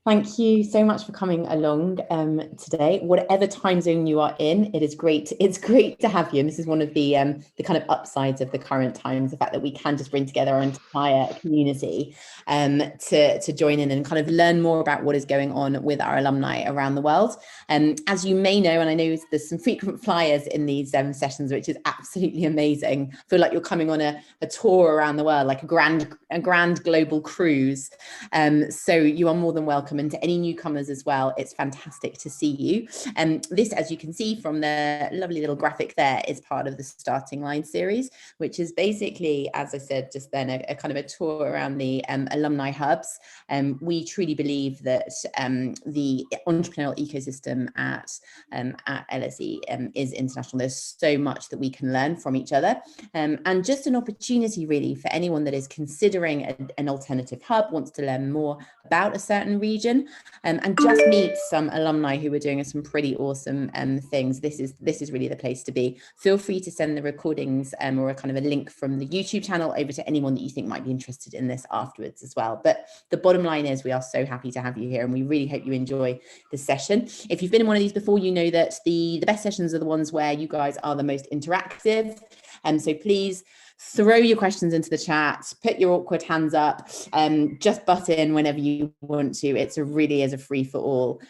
Thank you so much for coming along today. Whatever time zone you are in, it is great. It's great to have you. And this is one of the kind of upsides of the current times, the fact that we can just bring together our entire community to join in and kind of learn more about what is going on with our alumni around the world. As you may know, and I know there's some frequent flyers in these sessions, which is absolutely amazing. I feel like you're coming on a tour around the world, like a grand global cruise. So you are more than welcome. And to any newcomers as well, it's fantastic to see you. This, as you can see from the lovely little graphic there, is part of the Starting Line series, which is basically, as I said just then, a kind of a tour around the alumni hubs. We truly believe that the entrepreneurial ecosystem at LSE is international. There's so much that we can learn from each other, and just an opportunity really for anyone that is considering an alternative hub, wants to learn more about a certain region, and just meet some alumni who are doing some pretty awesome things. This is really the place to be. Feel free to send the recordings or a kind of a link from the YouTube channel over to anyone that you think might be interested in this afterwards as well. But the bottom line is we are so happy to have you here, and we really hope you enjoy this session. If you've been in one of these before, you know that the best sessions are the ones where you guys are the most interactive. And so please throw your questions into the chat, put your awkward hands up, just butt in whenever you want to. It really is a free for all.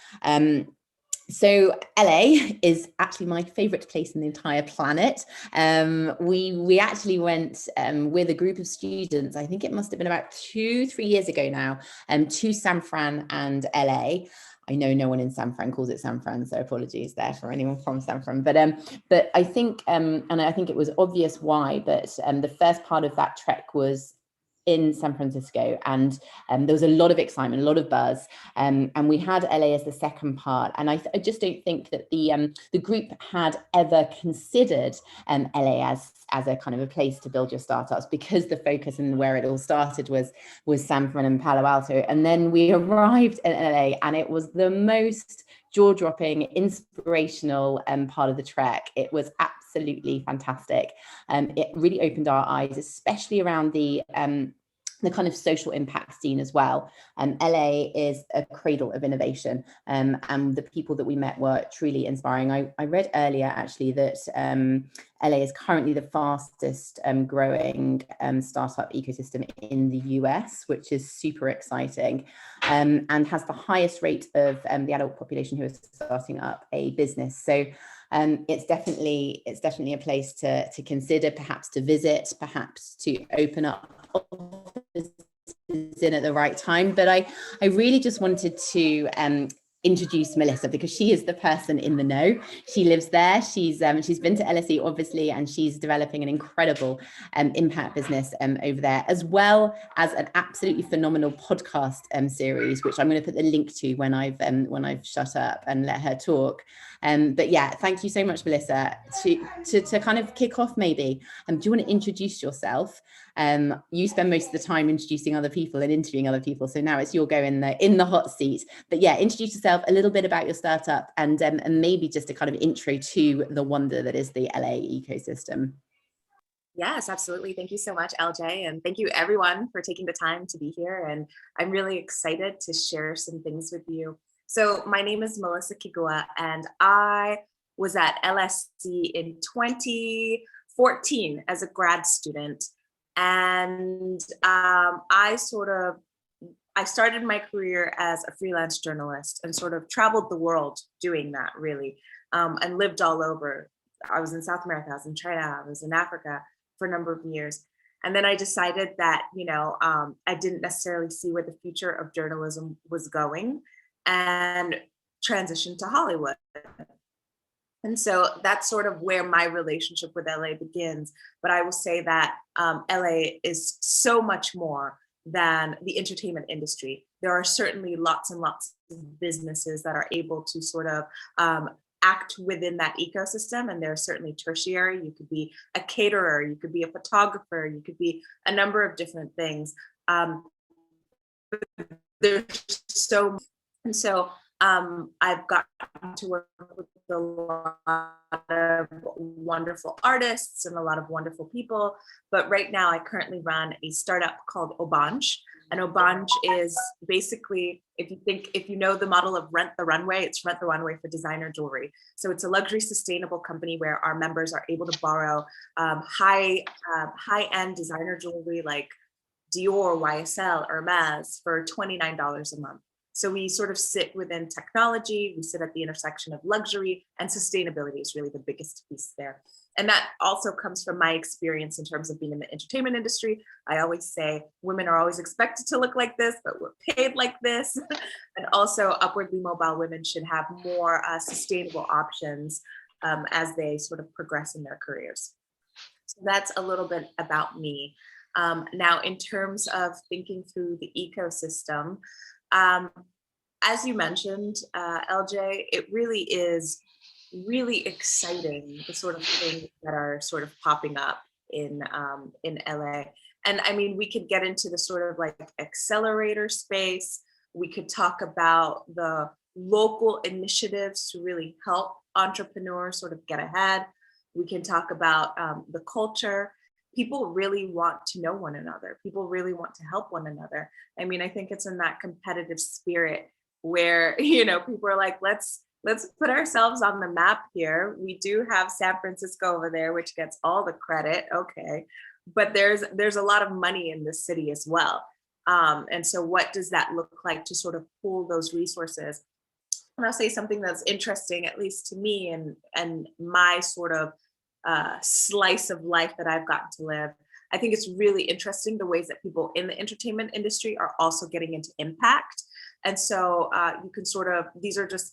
So LA is actually my favorite place in the entire planet. We actually went with a group of students, I think it must have been about 2-3 years ago now, to San Fran and LA. I know no one in San Fran calls it San Fran, so apologies there for anyone from San Fran. But I think, and I think it was obvious why, but the first part of that trek was in San Francisco, and there was a lot of excitement, a lot of buzz, and we had LA as the second part. And I just don't think that the group had ever considered LA as a kind of a place to build your startups, because the focus and where it all started was San Fran and Palo Alto. And then we arrived in LA, and it was the most jaw-dropping, inspirational part of the trek. It was absolutely fantastic. It really opened our eyes, especially around the kind of social impact scene as well. LA is a cradle of innovation, and the people that we met were truly inspiring. I read earlier actually that LA is currently the fastest growing startup ecosystem in the US, which is super exciting, and has the highest rate of the adult population who is starting up a business. So it's definitely a place to consider, perhaps to visit, perhaps to open up offices in at the right time. But I really just wanted to introduce Melissa, because she is the person in the know. She lives there. She's been to LSE obviously, and she's developing an incredible impact business over there, as well as an absolutely phenomenal podcast series, which I'm going to put the link to when I've shut up and let her talk. But yeah, thank you so much, Melissa. To kind of kick off, maybe, do you want to introduce yourself? You spend most of the time introducing other people and interviewing other people, so now it's your go in the hot seat. But yeah, introduce yourself, a little bit about your startup, and maybe just a kind of intro to the wonder that is the LA ecosystem. Yes, absolutely. Thank you so much, LJ. And thank you everyone for taking the time to be here. And I'm really excited to share some things with you. So my name is Melissa Kiguwa, and I was at LSE in 2014 as a grad student. And I started my career as a freelance journalist and sort of traveled the world doing that, really, and lived all over. I was in South America, I was in China, I was in Africa for a number of years. And then I decided that, I didn't necessarily see where the future of journalism was going, and transitioned to Hollywood. And so that's sort of where my relationship with LA begins. But I will say that LA is so much more than the entertainment industry. There are certainly lots and lots of businesses that are able to sort of act within that ecosystem. And they're certainly tertiary. You could be a caterer, you could be a photographer, you could be a number of different things. There's so, and so I've gotten to work with a lot of wonderful artists and a lot of wonderful people. But right now I currently run a startup called Obánj, And Obánj is basically, if you know the model of Rent the Runway, it's Rent the Runway for designer jewelry. So it's a luxury sustainable company where our members are able to borrow high-end designer jewelry like Dior, YSL, Hermes for $29 a month. So we sort of sit within technology, we sit at the intersection of luxury, and sustainability is really the biggest piece there. And that also comes from my experience in terms of being in the entertainment industry. I always say women are always expected to look like this, but we're paid like this. And also upwardly mobile women should have more sustainable options as they sort of progress in their careers. So that's a little bit about me. Now, in terms of thinking through the ecosystem, as you mentioned, LJ, it really is really exciting, the sort of things that are sort of popping up in LA. And I mean, we could get into the sort of like accelerator space. We could talk about the local initiatives to really help entrepreneurs sort of get ahead. We can talk about the culture. People really want to know one another. People really want to help one another. I mean, I think it's in that competitive spirit where, you know, people are like, let's put ourselves on the map here. We do have San Francisco over there, which gets all the credit. Okay. But there's a lot of money in this city as well. And so what does that look like to sort of pool those resources? And I'll say something that's interesting, at least to me and my sort of slice of life that I've gotten to live. I think it's really interesting the ways that people in the entertainment industry are also getting into impact. And so you can sort of,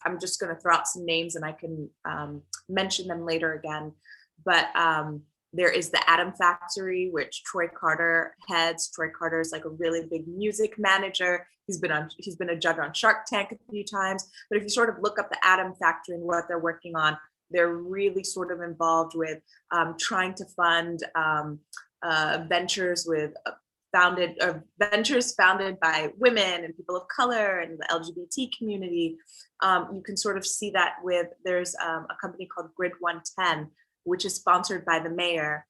I'm just going to throw out some names and I can mention them later again. But there is the Atom Factory, which Troy Carter heads. Troy Carter is like a really big music manager. He's been a judge on Shark Tank a few times. But if you sort of look up the Atom Factory and what they're working on, they're really sort of involved with trying to fund ventures founded by women and people of color and the LGBT community. You can sort of see that there's a company called Grid 110, which is sponsored by the mayor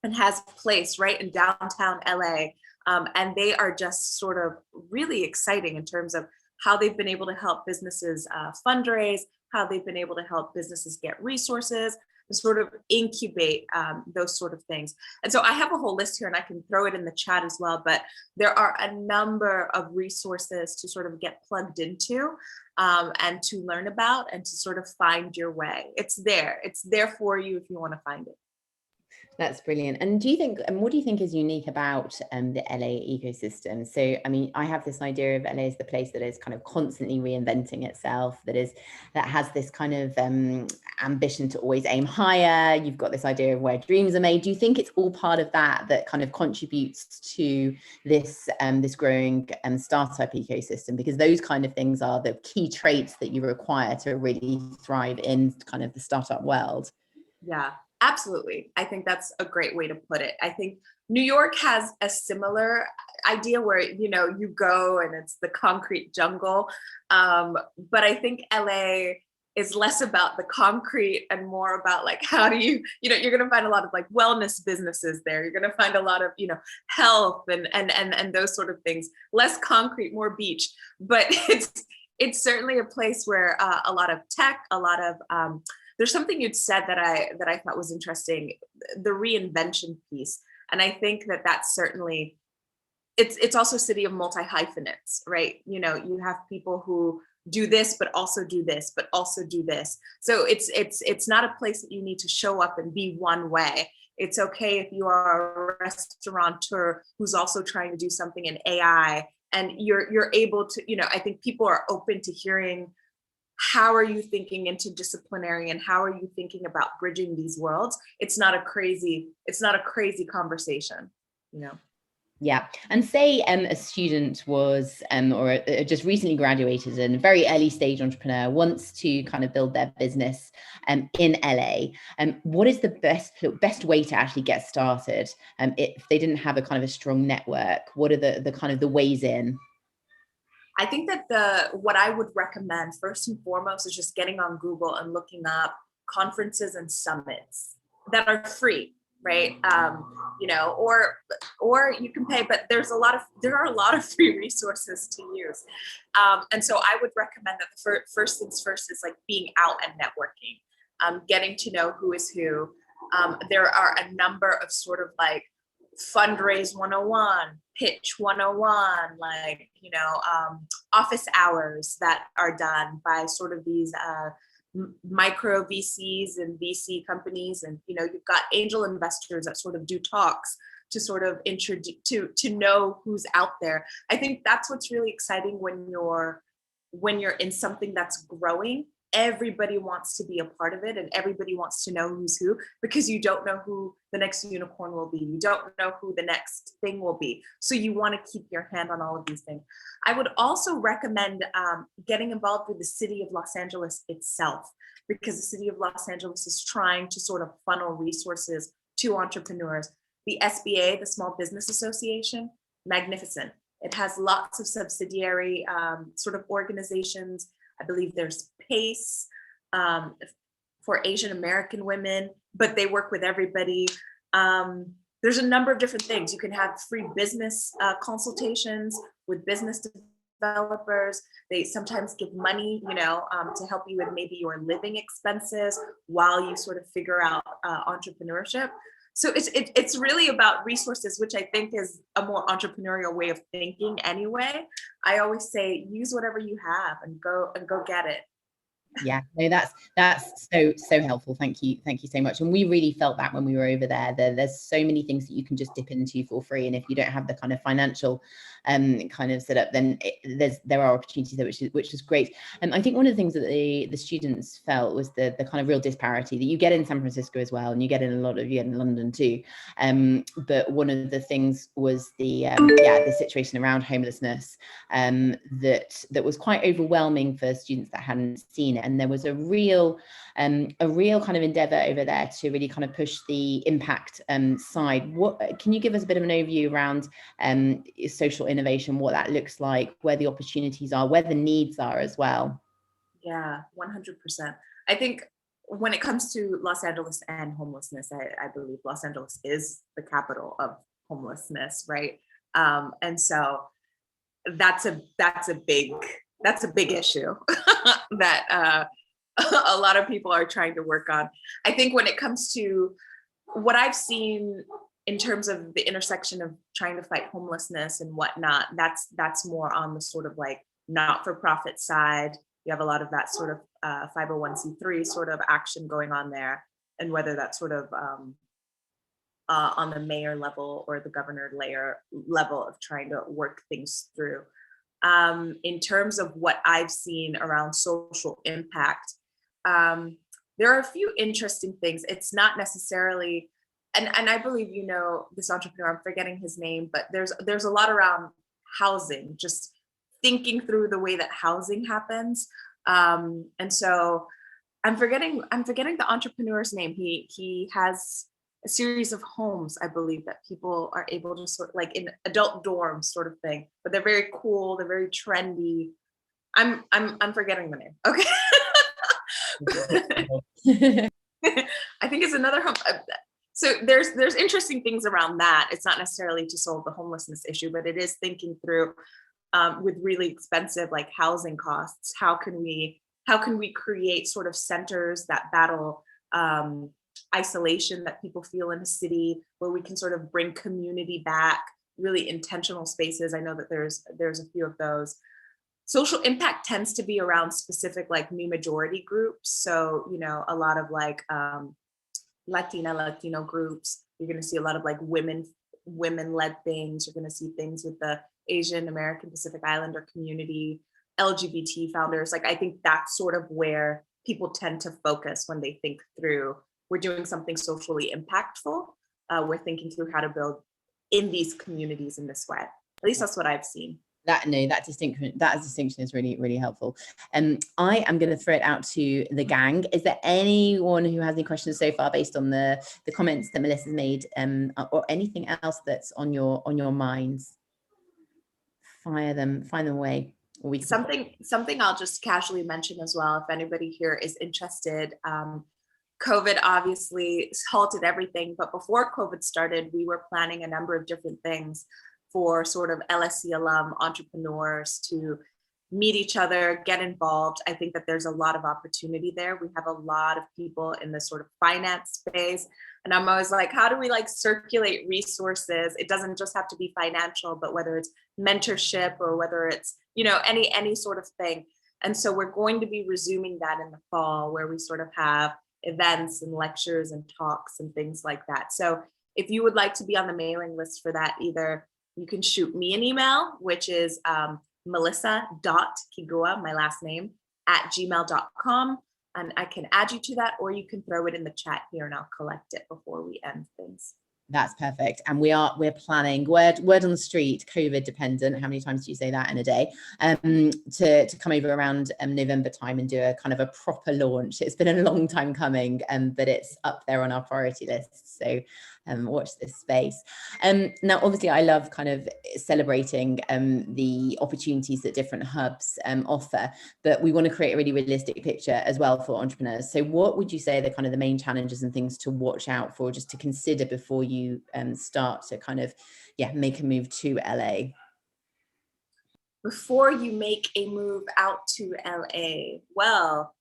and has a place right in downtown LA. And they are just sort of really exciting in terms of how they've been able to help businesses fundraise, how they've been able to help businesses get resources, and sort of incubate those sort of things. And so I have a whole list here and I can throw it in the chat as well, but there are a number of resources to sort of get plugged into and to learn about and to sort of find your way. It's there for you if you want to find it. That's brilliant. And what do you think is unique about the LA ecosystem? So, I mean, I have this idea of LA as the place that is kind of constantly reinventing itself, that has this kind of ambition to always aim higher. You've got this idea of where dreams are made. Do you think it's all part of that kind of contributes to this this growing startup ecosystem? Because those kind of things are the key traits that you require to really thrive in kind of the startup world. Yeah. Absolutely. I think that's a great way to put it. I think New York has a similar idea where, you know, you go and it's the concrete jungle. But I think LA is less about the concrete and more about like, how do you know, you're going to find a lot of like wellness businesses there. You're going to find a lot of, you know, health and those sort of things, less concrete, more beach. But it's certainly a place where a lot of tech, a lot of, there's something you'd said that I thought was interesting, the reinvention piece. And I think that's certainly, it's also a city of multi-hyphenates, right? You know, you have people who do this, but also do this, but also do this. So it's not a place that you need to show up and be one way. It's okay if you are a restaurateur who's also trying to do something in AI and you're able to, you know, I think people are open to hearing, how are you thinking interdisciplinary and how are you thinking about bridging these worlds? It's not a crazy conversation, you know? Yeah. And say a student was or just recently graduated and a very early stage entrepreneur wants to kind of build their business in LA. What is the best way to actually get started? If they didn't have a kind of a strong network, what are the kind of the ways in? I think that what I would recommend first and foremost is just getting on Google and looking up conferences and summits that are free. right? Or you can pay, but there are a lot of free resources to use. And so I would recommend that the first things first is like being out and networking, getting to know who is who. There are a number of sort of like fundraise 101, pitch 101, like, office hours that are done by sort of these micro VCs and VC companies. And, you've got angel investors that sort of do talks to sort of introduce, to know who's out there. I think that's what's really exciting when you're in something that's growing. Everybody wants to be a part of it, and everybody wants to know who's who, because you don't know who the next unicorn will be. You don't know who the next thing will be. So you want to keep your hand on all of these things. I would also recommend getting involved with the city of Los Angeles itself, because the city of Los Angeles is trying to sort of funnel resources to entrepreneurs. The SBA, the Small Business Association, magnificent. It has lots of subsidiary sort of organizations. I believe there's PACE for Asian American women, but they work with everybody. There's a number of different things. You can have free business consultations with business developers. They sometimes give money, to help you with maybe your living expenses while you sort of figure out entrepreneurship. So it's really about resources, which I think is a more entrepreneurial way of thinking anyway. I always say, use whatever you have and go get it. Yeah, no, that's so helpful. Thank you so much. And we really felt that when we were over there. There's so many things that you can just dip into for free, and if you don't have the kind of financial kind of setup, then there are opportunities there, which is great. And I think one of the things that the students felt was the kind of real disparity that you get in San Francisco as well, and you get in in London too. But one of the things was the situation around homelessness that was quite overwhelming for students that hadn't seen it. And there was a real kind of endeavor over there to really kind of push the impact side. What can you give us a bit of an overview around social innovation, what that looks like, where the opportunities are, where the needs are as well? Yeah, 100%. I think when it comes to Los Angeles and homelessness, I believe Los Angeles is the capital of homelessness, right? And so that's a big issue that a lot of people are trying to work on. I think when it comes to what I've seen in terms of the intersection of trying to fight homelessness and whatnot, that's more on the sort of like not-for-profit side. You have a lot of that sort of 501c3 sort of action going on there, and whether that's sort of on the mayor level or the governor level of trying to work things through. In terms of what I've seen around social impact, there are a few interesting things. It's not necessarily, and I believe this entrepreneur, I'm forgetting his name, but there's a lot around housing, just thinking through the way that housing happens. And so I'm forgetting the entrepreneur's name. He has a series of homes, I believe, that people are able to sort of like in adult dorms sort of thing, but they're very cool. They're very trendy. I'm forgetting the name. Okay. I think it's another home. So there's interesting things around that. It's not necessarily to solve the homelessness issue, but it is thinking through with really expensive like housing costs. How can we create sort of centers that battle isolation that people feel in a city, where we can sort of bring community back, really intentional spaces. I know that there's a few of those. Social impact tends to be around specific like new majority groups. So, a lot of like Latino groups. You're going to see a lot of like women-led things. You're going to see things with the Asian American Pacific Islander community, LGBT founders. Like, I think that's sort of where people tend to focus when they think through, we're doing something socially impactful. We're thinking through how to build in these communities in this way. At least that's what I've seen. That distinction is really, really helpful. I am going to throw it out to the gang. Is there anyone who has any questions so far based on the comments that Melissa's made, or anything else that's on your minds? Find them away. Or something I'll just casually mention as well. If anybody here is interested, COVID obviously halted everything, but before COVID started, we were planning a number of different things for sort of LSE alum entrepreneurs to meet each other, get involved. I think that there's a lot of opportunity there. We have a lot of people in the sort of finance space. And I'm always like, how do we like circulate resources? It doesn't just have to be financial, but whether it's mentorship or whether it's, any sort of thing. And so we're going to be resuming that in the fall, where we sort of have events and lectures and talks and things like that. So if you would like to be on the mailing list for that, either you can shoot me an email, which is melissa.kiguwa, my last name, @gmail.com. And I can add you to that, or you can throw it in the chat here and I'll collect it before we end things. That's perfect. And we're planning, word on the street, COVID dependent, how many times do you say that in a day, to come over around November time and do a kind of a proper launch. It's been a long time coming, but it's up there on our priority list. So watch this space. Now, obviously, I love kind of celebrating the opportunities that different hubs offer, but we want to create a really realistic picture as well for entrepreneurs. So what would you say are the kind of the main challenges and things to watch out for, just to consider before you start to kind of, make a move to LA? Before you make a move out to LA, well,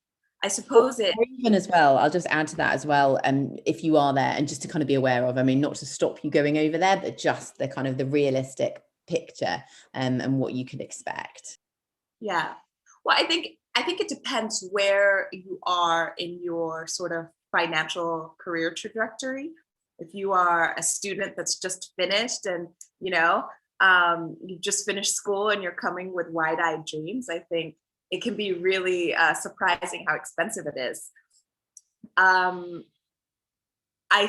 I suppose or even as well, I'll just add to that as well, if you are there, and just to kind of be aware of, I mean, not to stop you going over there, but just the kind of the realistic picture and what you could expect. Yeah. Well, I think it depends where you are in your sort of financial career trajectory. If you are a student that's just finished and, you just finished school and you're coming with wide-eyed dreams, I think it can be really surprising how expensive it is. I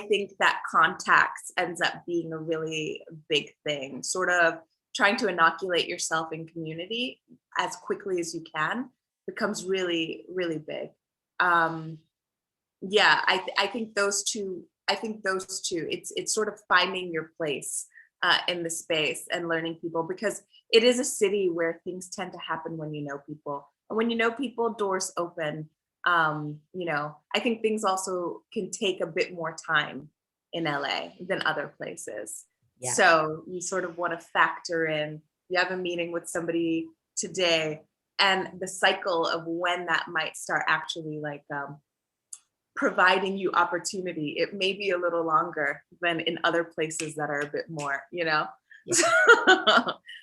think that contacts ends up being a really big thing, sort of trying to inoculate yourself in community as quickly as you can becomes really, really big. I think those two, it's sort of finding your place in the space and learning people, because it is a city where things tend to happen when you know people. And when you know people, doors open. I think things also can take a bit more time in LA than other places. Yeah. So you sort of want to factor in, you have a meeting with somebody today, and the cycle of when that might start actually providing you opportunity, it may be a little longer than in other places that are a bit more, Yeah.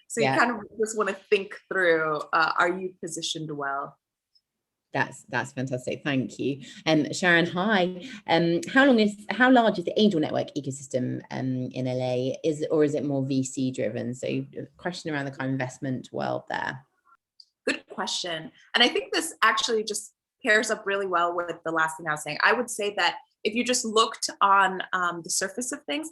So you kind of just want to think through, are you positioned well? That's fantastic. Thank you. Sharon, hi. How large is the angel network ecosystem in LA? Is it more VC driven? So a question around the kind of investment world there. Good question. And I think this actually just pairs up really well with the last thing I was saying. I would say that if you just looked on the surface of things,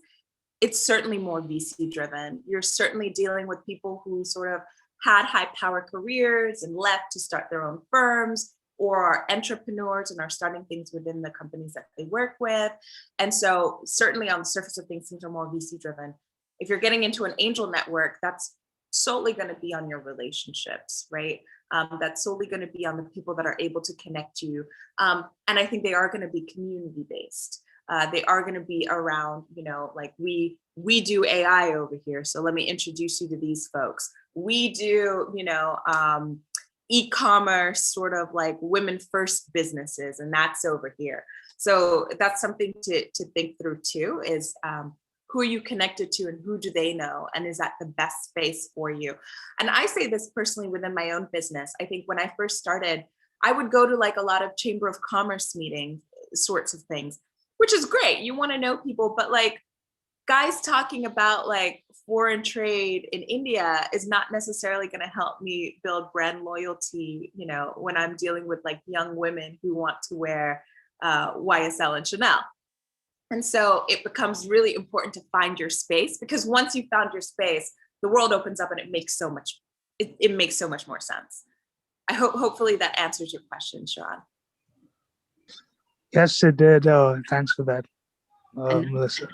it's certainly more VC driven. You're certainly dealing with people who sort of had high power careers and left to start their own firms, or are entrepreneurs and are starting things within the companies that they work with. And so certainly on the surface of things are more VC driven. If you're getting into an angel network, that's solely going to be on your relationships, right? That's solely going to be on the people that are able to connect you. And I think they are going to be community based. They are going to be around, like we do AI over here. So let me introduce you to these folks. We do, e-commerce, sort of like women first businesses, and that's over here. So that's something to think through too, is who are you connected to and who do they know? And is that the best space for you? And I say this personally within my own business. I think when I first started, I would go to like a lot of Chamber of Commerce meetings, sorts of things, which is great. You want to know people, but like guys talking about like foreign trade in India is not necessarily going to help me build brand loyalty, when I'm dealing with like young women who want to wear YSL and Chanel. And so it becomes really important to find your space, because once you've found your space, the world opens up and it makes so much more sense. I hopefully that answers your question, Sharon. Yes, it did. Thanks for that, Melissa.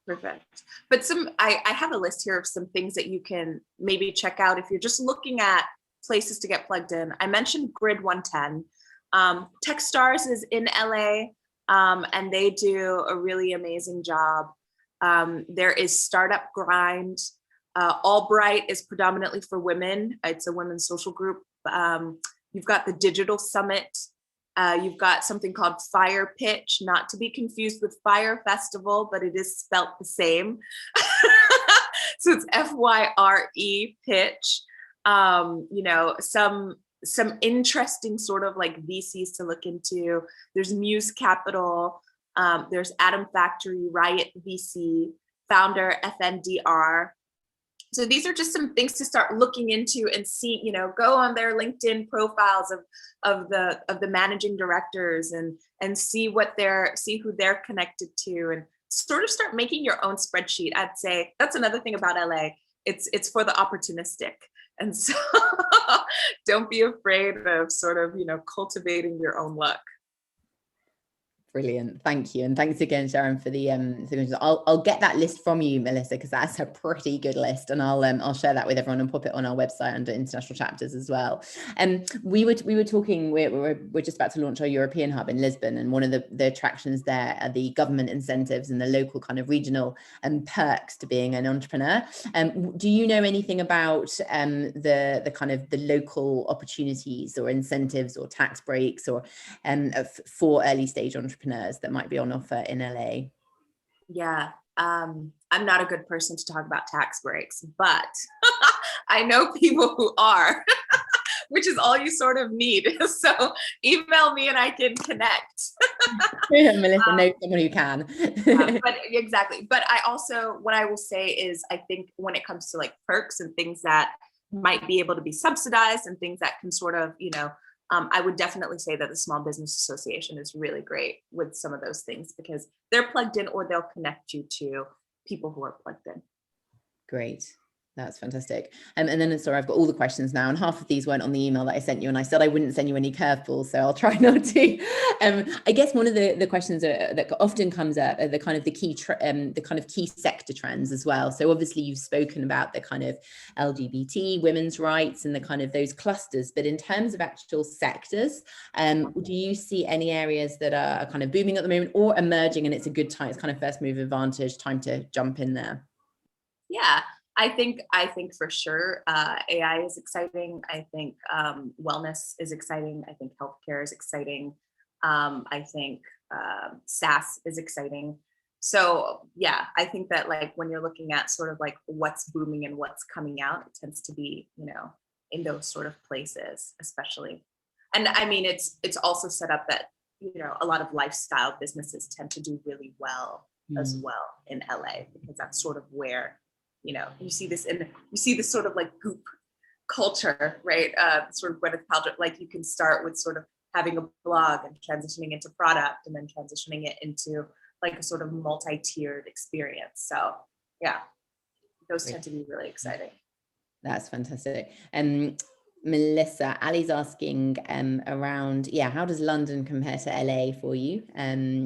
Perfect. But I have a list here of some things that you can maybe check out if you're just looking at places to get plugged in. I mentioned Grid 110. Techstars is in LA, and they do a really amazing job. There is Startup Grind. Albright is predominantly for women. It's a women's social group. You've got the Digital Summit. You've got something called Fire Pitch, not to be confused with Fire Festival, but it is spelt the same. So it's FYRE Pitch. Some interesting sort of like VCs to look into. There's Muse Capital. There's Atom Factory, Riot VC, Founder FNDR. So these are just some things to start looking into and see, go on their LinkedIn profiles of the managing directors and see who they're connected to, and sort of start making your own spreadsheet. I'd say that's another thing about LA. It's for the opportunistic. And so don't be afraid of sort of, cultivating your own luck. Brilliant. Thank you. And thanks again, Sharon, for the I'll get that list from you, Melissa, because that's a pretty good list. And I'll share that with everyone and pop it on our website under international chapters as well. We were talking, we're just about to launch our European hub in Lisbon, and one of the attractions there are the government incentives and the local kind of regional perks to being an entrepreneur. Do you know anything about the kind of the local opportunities or incentives or tax breaks or for early stage entrepreneurs that might be on offer in LA? Yeah, I'm not a good person to talk about tax breaks, but I know people who are, which is all you sort of need. So email me and I can connect. Melissa knows someone who can. But exactly. But what I will say is, I think when it comes to like perks and things that might be able to be subsidized and things that can sort of, I would definitely say that the Small Business Association is really great with some of those things, because they're plugged in, or they'll connect you to people who are plugged in. Great. That's fantastic. And then, sorry, I've got all the questions now, and half of these weren't on the email that I sent you, and I said I wouldn't send you any curveballs, so I'll try not to. I guess one of the questions that often comes up are the kind of the key sector trends as well. So obviously you've spoken about the kind of LGBT, women's rights, and the kind of those clusters, but in terms of actual sectors, do you see any areas that are kind of booming at the moment or emerging, and it's a good time, it's kind of first move advantage, time to jump in there? Yeah. I think for sure AI is exciting. I think wellness is exciting. I think healthcare is exciting. I think SaaS is exciting. So yeah, I think that like when you're looking at sort of like what's booming and what's coming out, it tends to be, in those sort of places, especially. And I mean, it's also set up that, a lot of lifestyle businesses tend to do really well as well in LA, because that's sort of where you see this sort of like goop culture, right? Sort of Gwyneth Paltrow, like you can start with sort of having a blog and transitioning into product, and then transitioning it into like a sort of multi-tiered experience. So yeah, those tend to be really exciting. That's fantastic. Melissa, Ali's asking around, how does London compare to LA for you?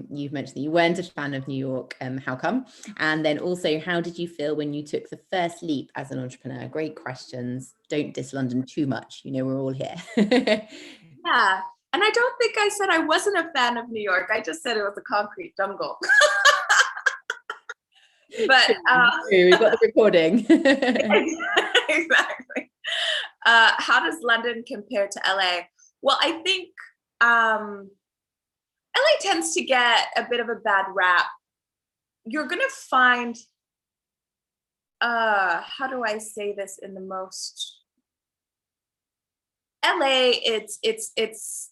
You've mentioned that you weren't a fan of New York. How come? And then also, how did you feel when you took the first leap as an entrepreneur? Great questions. Don't diss London too much. We're all here. Yeah. And I don't think I said I wasn't a fan of New York. I just said it was a concrete jungle. But we've got the recording. Exactly. How does London compare to LA? Well, I think LA tends to get a bit of a bad rap. You're going to find, how do I say this in the most, LA, it's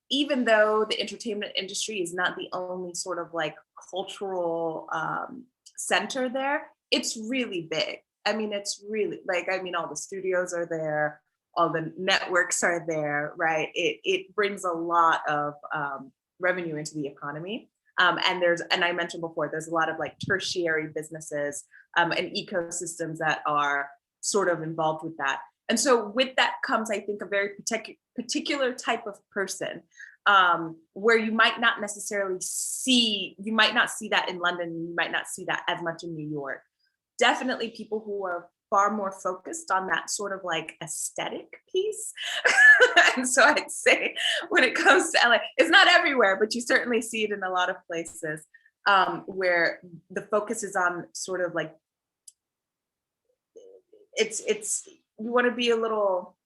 even though the entertainment industry is not the only sort of like cultural center there, it's really big. I mean, it's really all the studios are there, all the networks are there, right? It brings a lot of revenue into the economy. And I mentioned before, there's a lot of like tertiary businesses and ecosystems that are sort of involved with that. And so with that comes, I think, a very particular type of person where you might not see that in London, you might not see that as much in New York. Definitely people who are far more focused on that sort of like aesthetic piece. And so I'd say when it comes to LA, it's not everywhere, but you certainly see it in a lot of places where the focus is on sort of like, it's you want to be a little,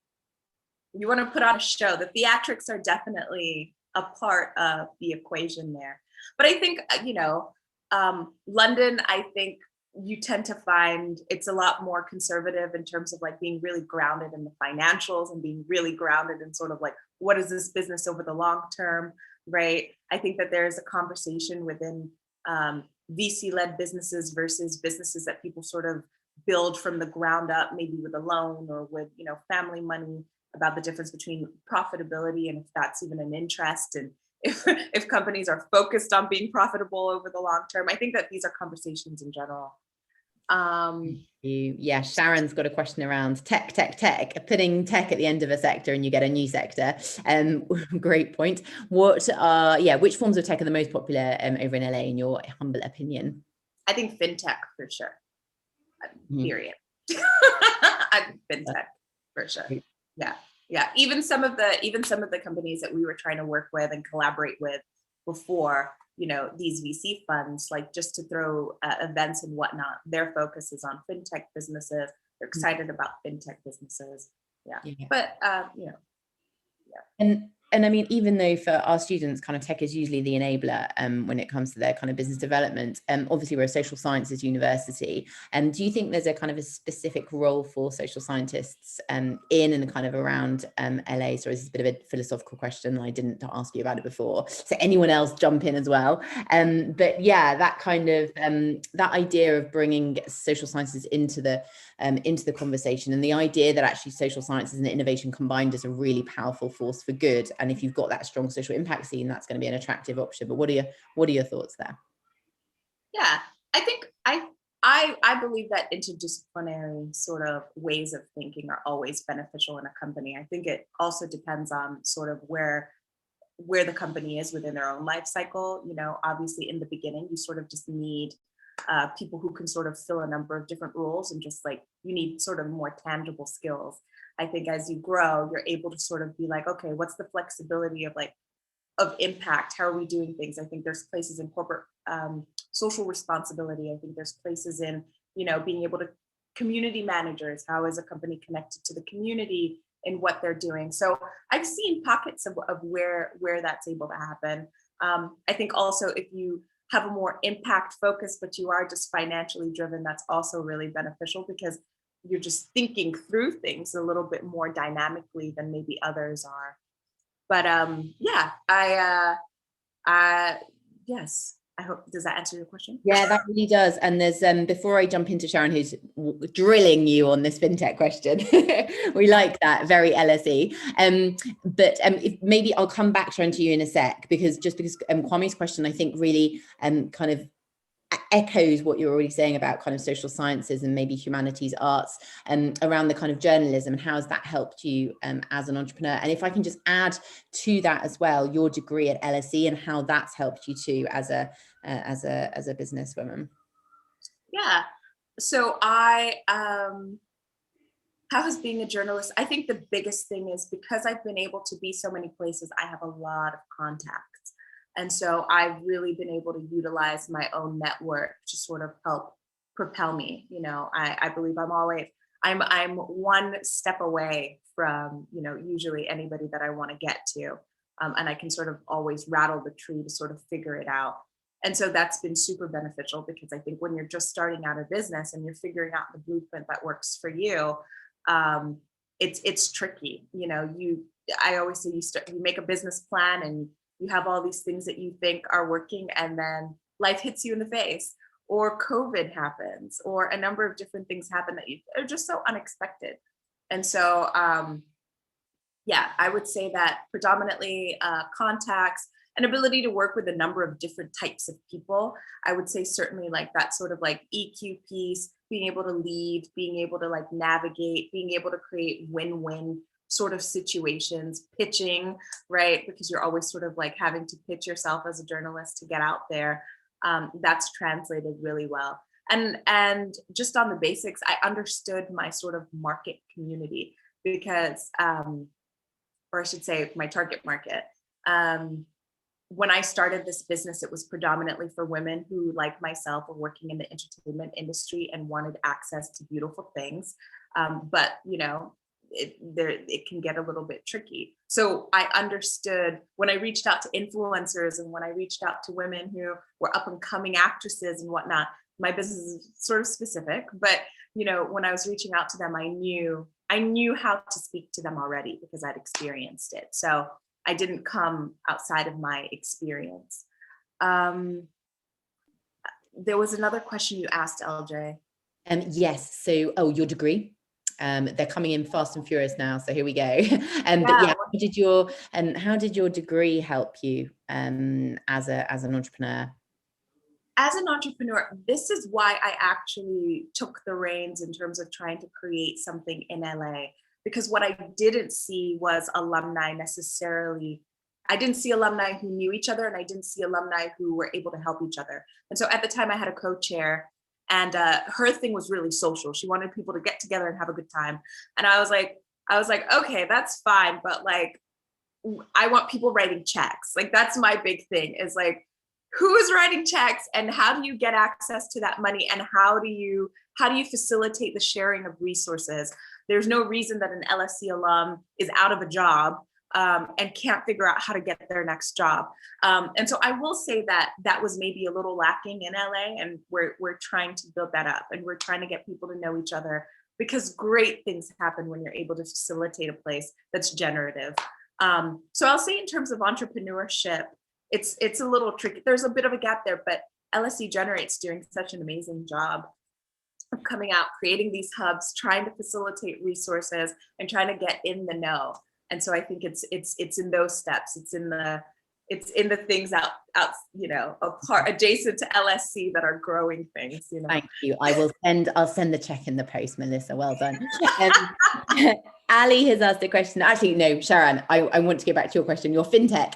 you want to put on a show. The theatrics are definitely a part of the equation there. But I think, London, I think you tend to find it's a lot more conservative in terms of like being really grounded in the financials and being really grounded in sort of like, what is this business over the long term, right? I think that there's a conversation within VC-led businesses versus businesses that people sort of build from the ground up, maybe with a loan or with, family money, about the difference between profitability and if that's even an interest, and if companies are focused on being profitable over the long term. I think that these are conversations in general. Yeah, Sharon's got a question around tech, putting tech at the end of a sector and you get a new sector. Great point. Which forms of tech are the most popular over in LA in your humble opinion? I think fintech for sure. Period. I think fintech for sure. Yeah. Even some of the companies that we were trying to work with and collaborate with before, these VC funds, like just to throw events and whatnot, their focus is on fintech businesses. They're excited about fintech businesses. Yeah. But And I mean, even though for our students, kind of tech is usually the enabler when it comes to their kind of business development. Obviously, we're a social sciences university. Do you think there's a kind of a specific role for social scientists in and kind of around LA? So it's a bit of a philosophical question. I didn't ask you about it before. So anyone else jump in as well. But yeah, that kind of that idea of bringing social sciences into the conversation, and the idea that actually social sciences and innovation combined is a really powerful force for good. And if you've got that strong social impact scene, that's going to be an attractive option. But what are your thoughts there? Yeah, I think I believe that interdisciplinary sort of ways of thinking are always beneficial in a company. I think it also depends on sort of where the company is within their own life cycle. Obviously in the beginning, you sort of just need people who can sort of fill a number of different roles, and just like you need sort of more tangible skills. I think as you grow, you're able to sort of be like, okay, what's the flexibility of impact? How are we doing things? I think there's places in corporate social responsibility. I think there's places in, being able to community managers. How is a company connected to the community in what they're doing? So I've seen pockets of where that's able to happen. I think also if you have a more impact focus, but you are just financially driven, that's also really beneficial because you're just thinking through things a little bit more dynamically than maybe others are. But yes, I hope, does that answer your question? Yeah, that really does. And there's before I jump into Sharon, who's drilling you on this fintech question, we like that, very LSE. But maybe I'll come back, Sharon, to you in a sec, because Kwame's question, I think, really kind of echoes what you're already saying about kind of social sciences and maybe humanities, arts, around the kind of journalism, and how has that helped you as an entrepreneur? And if I can just add to that as well, your degree at LSE and how that's helped you too as a businesswoman. Yeah. So how has being a journalist, I think the biggest thing is because I've been able to be so many places, I have a lot of contacts. And so I've really been able to utilize my own network to sort of help propel me. I believe I'm one step away from, usually anybody that I want to get to. And I can sort of always rattle the tree to sort of figure it out. And so that's been super beneficial, because I think when you're just starting out a business and you're figuring out the blueprint that works for you, it's tricky. I always say you make a business plan and you have all these things that you think are working, and then life hits you in the face, or COVID happens, or a number of different things happen that are just so unexpected. And so, I would say that predominantly contacts, an ability to work with a number of different types of people. I would say certainly like that sort of like EQ piece, being able to lead, being able to like navigate, being able to create win-win sort of situations, pitching, right? Because you're always sort of like having to pitch yourself as a journalist to get out there. That's translated really well. And just on the basics, I understood my sort of market community because, or I should say my target market. When I started this business, it was predominantly for women who, like myself, were working in the entertainment industry and wanted access to beautiful things. But it can get a little bit tricky. So I understood when I reached out to influencers and when I reached out to women who were up and coming actresses and whatnot. My business is sort of specific, but when I was reaching out to them, I knew how to speak to them already because I'd experienced it. So I didn't come outside of my experience. There was another question you asked, LJ. Yes. So, your degree. They're coming in fast and furious now. So here we go. But yeah, how did your degree help you as an entrepreneur? As an entrepreneur, this is why I actually took the reins in terms of trying to create something in LA. Because what I didn't see was alumni necessarily. I didn't see alumni who knew each other, and I didn't see alumni who were able to help each other. And so at the time I had a co-chair, and her thing was really social. She wanted people to get together and have a good time. And I was like, okay, that's fine. But like, I want people writing checks. Like, that's my big thing is like, who is writing checks and how do you get access to that money? And how do you facilitate the sharing of resources? There's no reason that an LSE alum is out of a job and can't figure out how to get their next job. And so I will say that was maybe a little lacking in LA, and we're trying to build that up, and we're trying to get people to know each other, because great things happen when you're able to facilitate a place that's generative. So I'll say in terms of entrepreneurship, it's a little tricky. There's a bit of a gap there, but LSE Generate's doing such an amazing job of coming out, creating these hubs, trying to facilitate resources and trying to get in the know. And so I think it's in those steps. It's in the things out apart, adjacent to LSE, that are growing things. Thank you. I'll send the check in the post, Melissa. Well done. Ali has asked a question. Actually, no, Sharon, I want to go back to your question. Your fintech.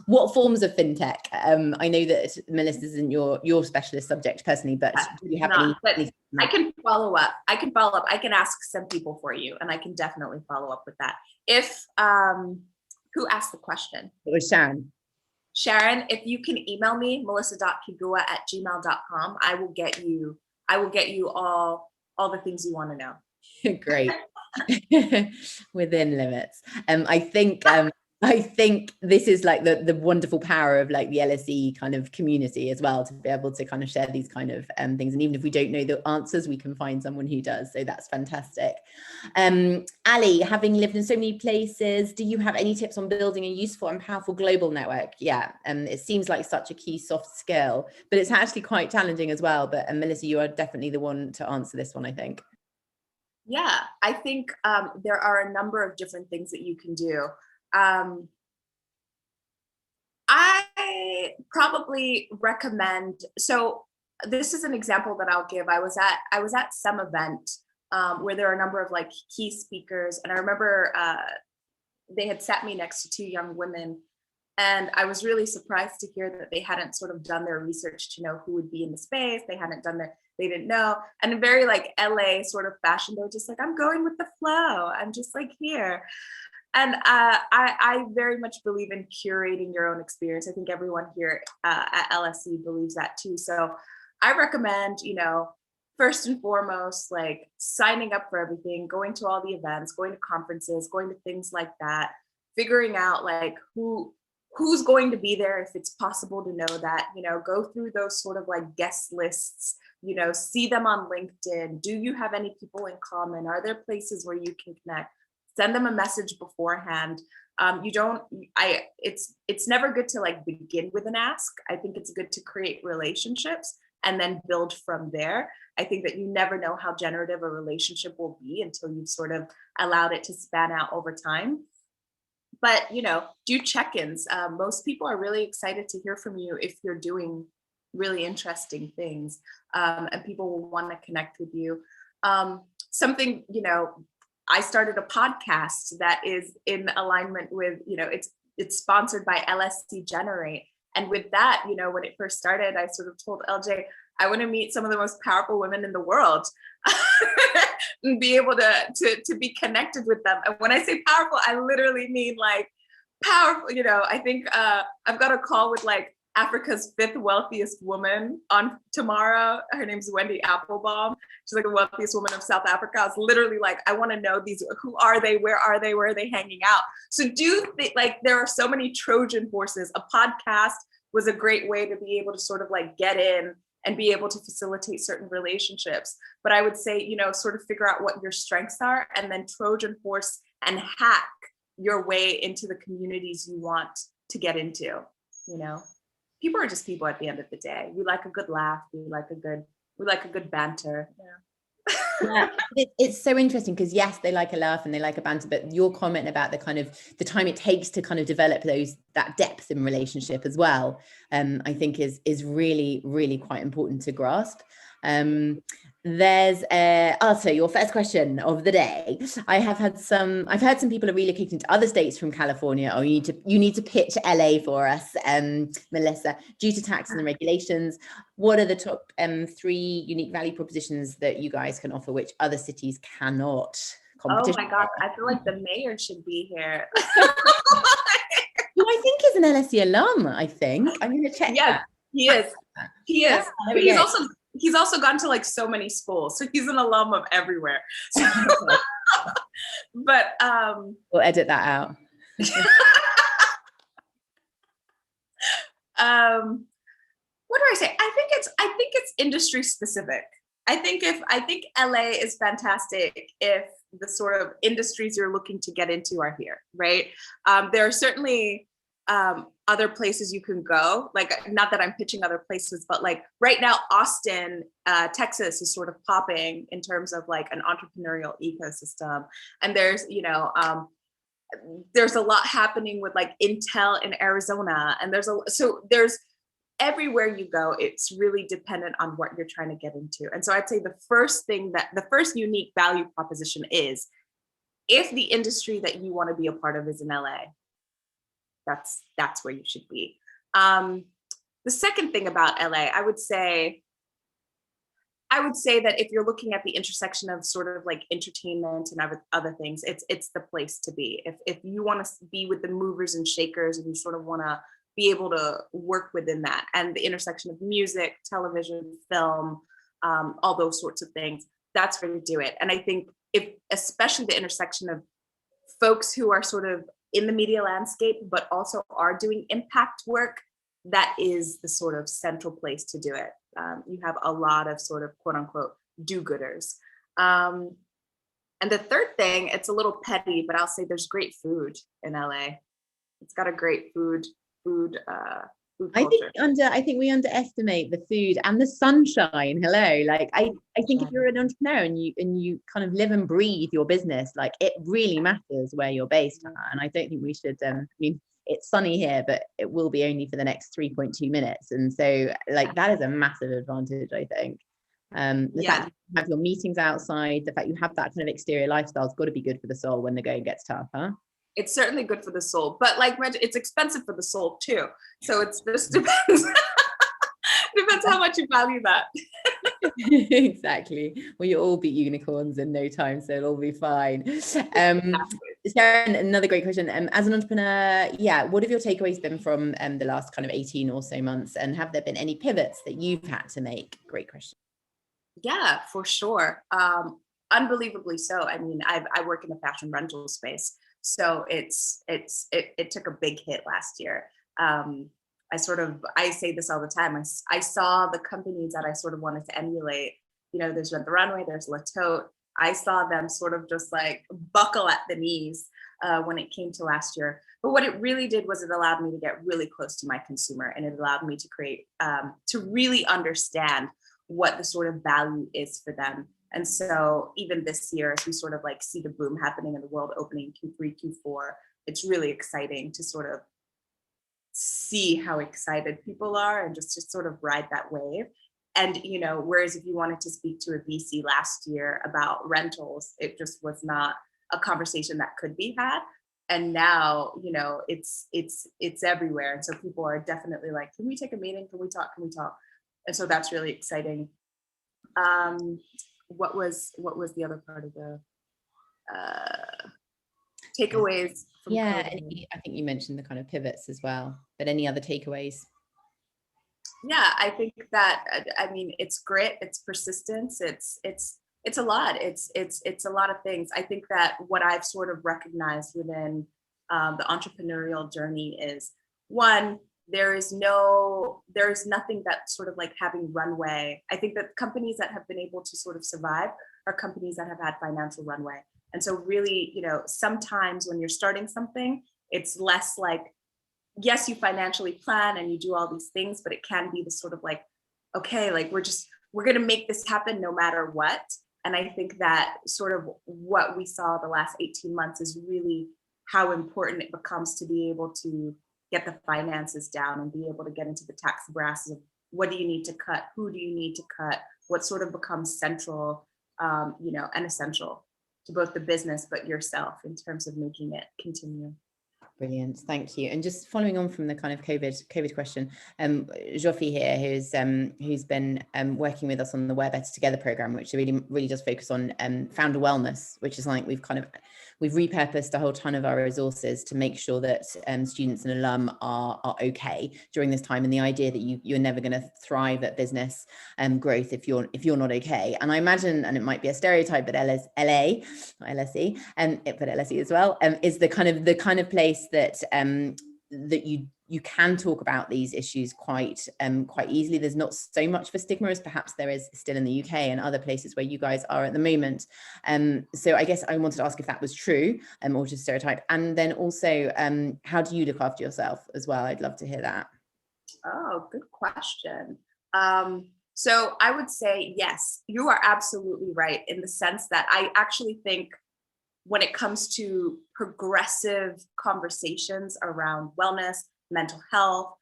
What forms of fintech? I know that Melissa isn't your specialist subject personally, but do you have any? I can follow up. I can ask some people for you, and I can definitely follow up with that. If who asked the question? It was Sharon. Sharon, if you can email me, melissa.kiguwa@gmail.com, I will get you all the things you want to know. Great. Within limits. I think this is like the wonderful power of like the LSE kind of community as well, to be able to kind of share these kind of things. And even if we don't know the answers, we can find someone who does. So that's fantastic. Ali, having lived in so many places, do you have any tips on building a useful and powerful global network? Yeah, it seems like such a key soft skill, but it's actually quite challenging as well. But Melissa, you are definitely the one to answer this one, I think. Yeah, I think there are a number of different things that you can do. I probably recommend, so this is an example that I'll give. I was at some event where there are a number of like key speakers, and I remember they had sat me next to two young women, and I was really surprised to hear that they hadn't sort of done their research to know who would be in the space. They didn't know. And in very like LA sort of fashion, they were just like, I'm going with the flow. I'm just like here. And I very much believe in curating your own experience. I think everyone here at LSE believes that too. So I recommend, first and foremost, like signing up for everything, going to all the events, going to conferences, going to things like that, figuring out like who's going to be there if it's possible to know that, go through those sort of like guest lists, see them on LinkedIn. Do you have any people in common? Are there places where you can connect? Send them a message beforehand. It's never good to like begin with an ask. I think it's good to create relationships and then build from there. I think that you never know how generative a relationship will be until you've sort of allowed it to span out over time. But, do check-ins. Most people are really excited to hear from you if you're doing really interesting things, and people will want to connect with you. Something, I started a podcast that is in alignment with, it's sponsored by LSE Generate. And with that, when it first started, I sort of told LJ, I want to meet some of the most powerful women in the world and be able to be connected with them. And when I say powerful, I literally mean like powerful. I think I've got a call with like Africa's 5th wealthiest woman on tomorrow. Her name's Wendy Applebaum. She's like the wealthiest woman of South Africa. It's literally like, I want to know these, who are they? Where are they? Where are they hanging out? So there are so many Trojan horses. A podcast was a great way to be able to sort of like get in and be able to facilitate certain relationships. But I would say, sort of figure out what your strengths are and then Trojan horse and hack your way into the communities you want to get into. People are just people at the end of the day. We like a good laugh. We like a good banter. Yeah, it's so interesting because yes, they like a laugh and they like a banter, but your comment about the kind of the time it takes to kind of develop that depth in relationship as well, I think is really, really quite important to grasp. There's also your first question of the day. I've heard some people are relocating to other states from California. Oh, you need to pitch LA for us, Melissa, due to taxes and regulations. What are the top 3 unique value propositions that you guys can offer, which other cities cannot? Oh my God, I feel like the mayor should be here. Who I think is an LSE alum, I think. I'm going to check. Yes, he is. He is. Yeah, He's also gone to like so many schools. So he's an alum of everywhere. But we'll edit that out. What do I say? I think it's industry specific. I think LA is fantastic if the sort of industries you're looking to get into are here, right? There are certainly other places you can go. Like, not that I'm pitching other places, but like right now, Austin, Texas is sort of popping in terms of like an entrepreneurial ecosystem. And there's a lot happening with like Intel in Arizona. And there's everywhere you go, it's really dependent on what you're trying to get into. And so I'd say the first unique value proposition is, if the industry that you want to be a part of is in LA, that's where you should be. The second thing about LA, I would say that if you're looking at the intersection of sort of like entertainment and other things, it's the place to be. If you want to be with the movers and shakers and you sort of want to be able to work within that, and the intersection of music, television, film, all those sorts of things, that's where you do it. And I think especially the intersection of folks who are sort of in the media landscape, but also are doing impact work, that is the sort of central place to do it. You have a lot of sort of quote unquote do-gooders. And the third thing, it's a little petty, but I'll say there's great food in LA. It's got a great food culture. I think we underestimate the food and the sunshine. Hello, like I think if you're an entrepreneur and you kind of live and breathe your business, like it really matters where you're based. And I don't think we should. I mean, it's sunny here, but it will be only for the next 3.2 minutes, and so like that is a massive advantage, I think. The fact you have your meetings outside, the fact you have that kind of exterior lifestyle has got to be good for the soul when the going gets tough, huh? It's certainly good for the soul, but like it's expensive for the soul too. So it just depends. Depends how much you value that. Exactly. Well, you all beat unicorns in no time, so it'll all be fine. Sarah, another great question. As an entrepreneur, what have your takeaways been from the last kind of 18 or so months? And have there been any pivots that you've had to make? Great question. Yeah, for sure. Unbelievably so. I mean, I work in the fashion rental space. So it took a big hit last year. I say this all the time. I saw the companies that I sort of wanted to emulate. There's Rent the Runway, there's La Tote. I saw them sort of just like buckle at the knees when it came to last year. But what it really did was it allowed me to get really close to my consumer, and it allowed me to create, to really understand what the sort of value is for them. And so even this year, as we sort of like see the boom happening in the world opening Q3, Q4, it's really exciting to sort of see how excited people are and just to sort of ride that wave. And, whereas if you wanted to speak to a VC last year about rentals, it just was not a conversation that could be had. And now, it's everywhere. And so people are definitely like, can we take a meeting? Can we talk? so that's really exciting. What was the other part of the takeaways from COVID? I think you mentioned the kind of pivots as well, but any other takeaways? Yeah, I think that, I mean, it's grit, it's persistence, it's a lot. It's a lot of things. I think that what I've sort of recognized within the entrepreneurial journey is, one, there is nothing that sort of like having runway. I think that companies that have been able to sort of survive are companies that have had financial runway. And so really, you know, sometimes when you're starting something, it's less like, yes, you financially plan and you do all these things, but it can be the sort of like, okay, like we're going to make this happen no matter what. And I think that sort of what we saw the last 18 months is really how important it becomes to be able to get the finances down and be able to get into the tax brass of what do you need to cut, who do you need to cut, what sort of becomes central, you know, and essential to both the business, but yourself in terms of making it continue. Brilliant, thank you. And just following on from the kind of COVID question, Jofi here, who's been working with us on the We're Better Together program, which really does focus on founder wellness, which is like we've repurposed a whole ton of our resources to make sure that students and alum are okay during this time, and the idea that you're never going to thrive at business growth if you're not okay. And I imagine, and it might be a stereotype, but LA, not LSE, but LSE as well, is the kind of place that that you can talk about these issues quite easily. There's not so much of a stigma as perhaps there is still in the UK and other places where you guys are at the moment. So I guess I wanted to ask if that was true, or just stereotype. And then also, how do you look after yourself as well? I'd love to hear that. Oh, good question. So I would say, yes, you are absolutely right in the sense that I actually think when it comes to progressive conversations around wellness, mental health,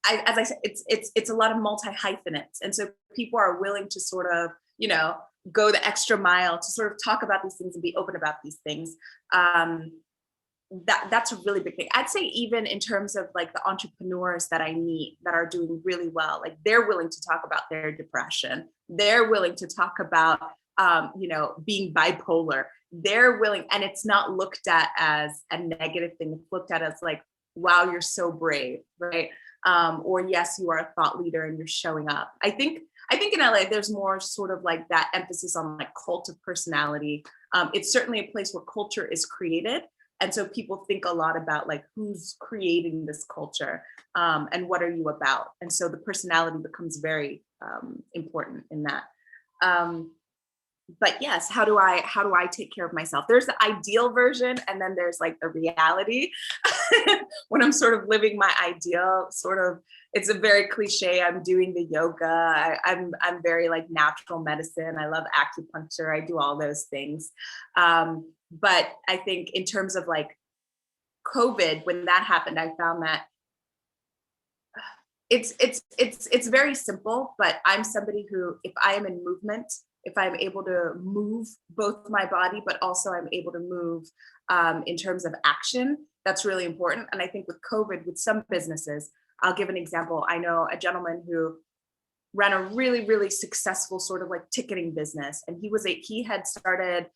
as I said, it's a lot of multi-hyphenates. And so people are willing to sort of, you know, go the extra mile to sort of talk about these things and be open about these things. That's a really big thing. I'd say even in terms of like the entrepreneurs that I meet that are doing really well, like they're willing to talk about their depression. They're willing to talk about, you know, being bipolar. They're willing, and it's not looked at as a negative thing. It's looked at as like, wow, you're so brave, right? Or yes, you are a thought leader and you're showing up. I think in LA, there's more sort of like that emphasis on like cult of personality. It's certainly a place where culture is created. And so people think a lot about like who's creating this culture, and what are you about? And so the personality becomes very important in that. But yes, how do I take care of myself? There's the ideal version, and then there's like the reality. When I'm sort of living my ideal, sort of, it's a very cliche. I'm doing the yoga. I'm very like natural medicine. I love acupuncture. I do all those things. But I think in terms of like COVID, when that happened, I found that it's very simple. But I'm somebody who, if I am in movement, if I'm able to move both my body, but also I'm able to move in terms of action, that's really important. And I think with COVID, with some businesses, I'll give an example. I know a gentleman who ran a really, really successful sort of like ticketing business. And he had started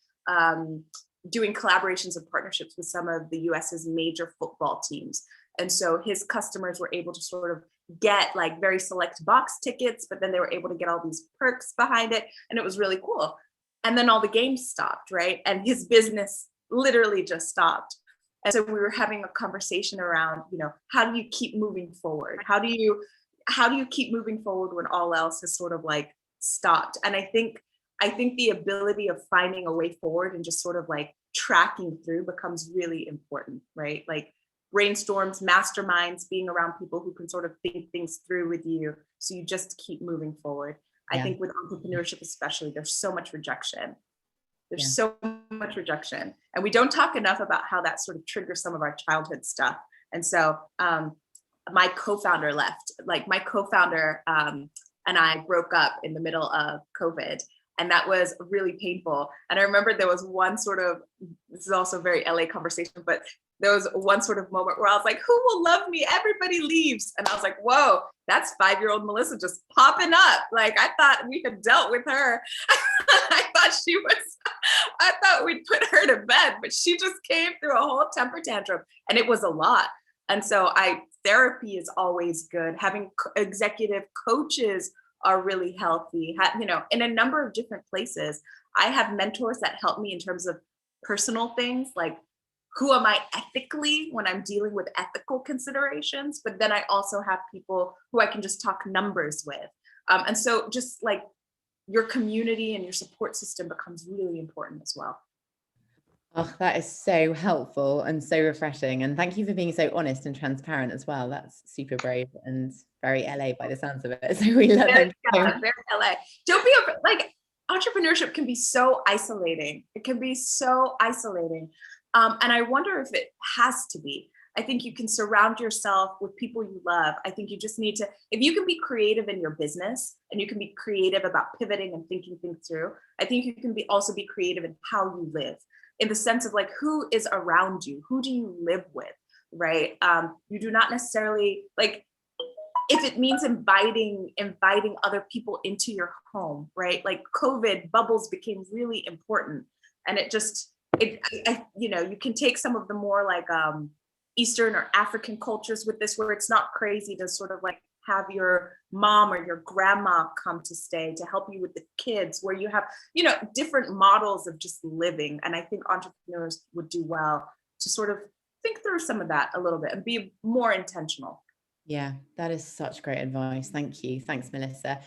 doing collaborations and partnerships with some of the US's major football teams. And so his customers were able to sort of get like very select box tickets, but then they were able to get all these perks behind it. And it was really cool. And then all the games stopped, right? And his business literally just stopped. And so we were having a conversation around, you know, how do you keep moving forward? How do you keep moving forward when all else has sort of like stopped? And I think the ability of finding a way forward and just sort of like tracking through becomes really important, right? Like brainstorms, masterminds, being around people who can sort of think things through with you, so you just keep moving forward. Yeah. I think with entrepreneurship especially, there's so much rejection. There's so much rejection. And we don't talk enough about how that sort of triggers some of our childhood stuff. And so my co-founder left. Like my co-founder and I broke up in the middle of COVID. And that was really painful. And I remember there was one sort of, this is also a very LA conversation, but there was one sort of moment where I was like, who will love me? Everybody leaves. And I was like, whoa, that's 5-year-old Melissa just popping up. Like, I thought we had dealt with her. I thought we'd put her to bed, but she just came through a whole temper tantrum, and it was a lot. And so therapy is always good. Having executive coaches are really healthy, in a number of different places. I have mentors that help me in terms of personal things, like who am I ethically when I'm dealing with ethical considerations, but then I also have people who I can just talk numbers with. And so just like your community and your support system becomes really important as well. Oh, that is so helpful and so refreshing. And thank you for being so honest and transparent as well. That's super brave and very LA by the sounds of it. So we love it. Very LA. Don't be like, entrepreneurship can be so isolating. It can be so isolating. And I wonder if it has to be. I think you can surround yourself with people you love. I think you just need to, if you can be creative in your business and you can be creative about pivoting and thinking things through, I think you can also be creative in how you live, in the sense of like, who is around you? Who do you live with, right? You do not necessarily, like, if it means inviting other people into your home, right? Like COVID, bubbles became really important. And you can take some of the more like Eastern or African cultures with this, where it's not crazy to sort of like have your mom or your grandma come to stay to help you with the kids, where you have, different models of just living. And I think entrepreneurs would do well to sort of think through some of that a little bit and be more intentional. Yeah, that is such great advice. Thank you. Thanks, Melissa.